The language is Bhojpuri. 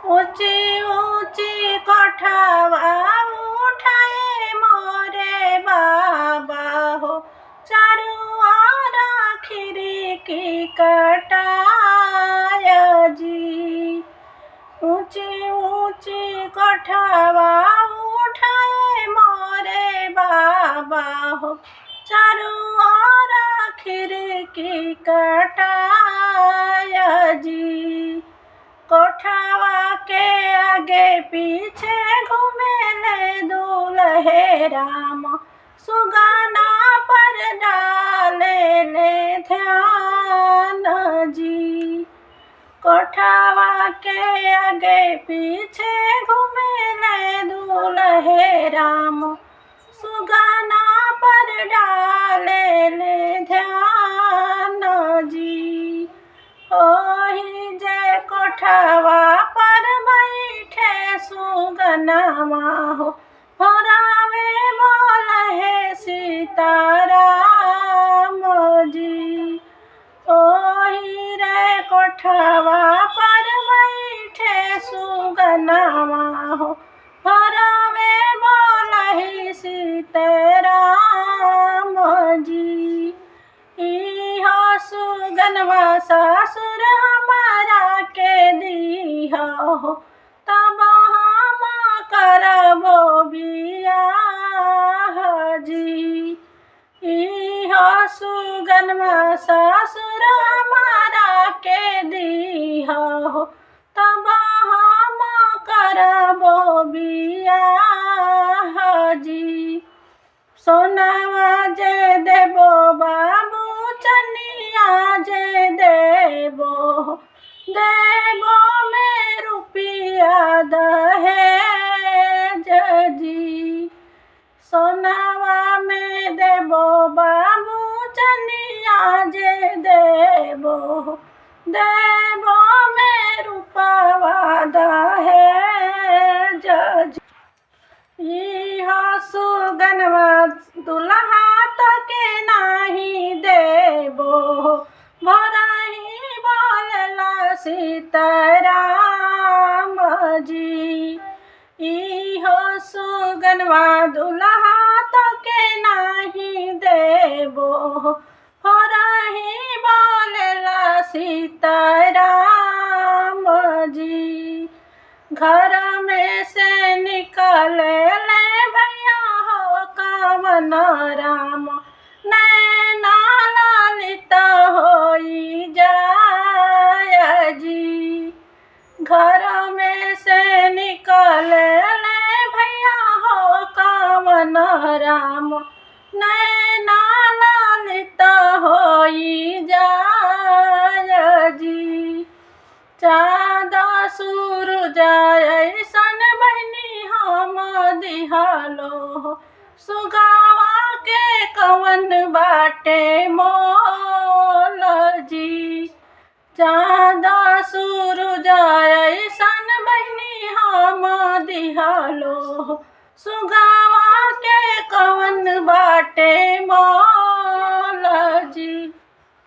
ऊंची ऊंची कोठवा उठाए मोरे बाबा हो, चारों ओर खिड़की कटाय जी। ऊंची ऊंची कोठवा उठाए मोरे बाबा हो, चारों ओर खिड़की कटाय जी। कोठवा के आगे पीछे घूमेले दूल्हे राम, सुगाना पर डाले ले ध्यान जी। कोठवा के आगे पीछे घूमेले दूल्हे राम, सुगाना पर डाले ले ध्यान जी। ओही जे कोठवा पर बैठे सुगनवा हो, भोरावे बोले सीताराम जी। ओही रे कोठवा पर बैठे सुगनवा हो, भोरावे बोले सीताराम जी। इहो सुगनवा ससुर हमारा के दीहा हो, तब हम करबो बियाह जी। इहो सुगनवा ससुर हमारा के दीहा हो, तब हम करबो बियाह जी। सोनावा जे देबो बाबू, चनिया जे देबो, देबो में रुपया दहेज जी। सोनावा में देबो बाबू, चनिया जे देबो, देबो में रुपवा दहेज जी। इहो सुगनवा दुल्हा तो के नाही देबो, भोरही बोलला सीताराम जी। इहो सुगनवा दुल्हा तो के नाही देबो, भोरही बोलला सीताराम जी। घर में से निकले ले भैया हो कवन राम, नैना ललित होई जाय जी। घर में से निकले ले भैया हो कवन राम, नैना ललित होई जाय जी। चाँद सूरज ऐसन बहिनी हम दिहलो, सुगावा के कवन बाटे मोल जी। चाँद सूरज ऐसन बहिनी हम दिहलो, सुगा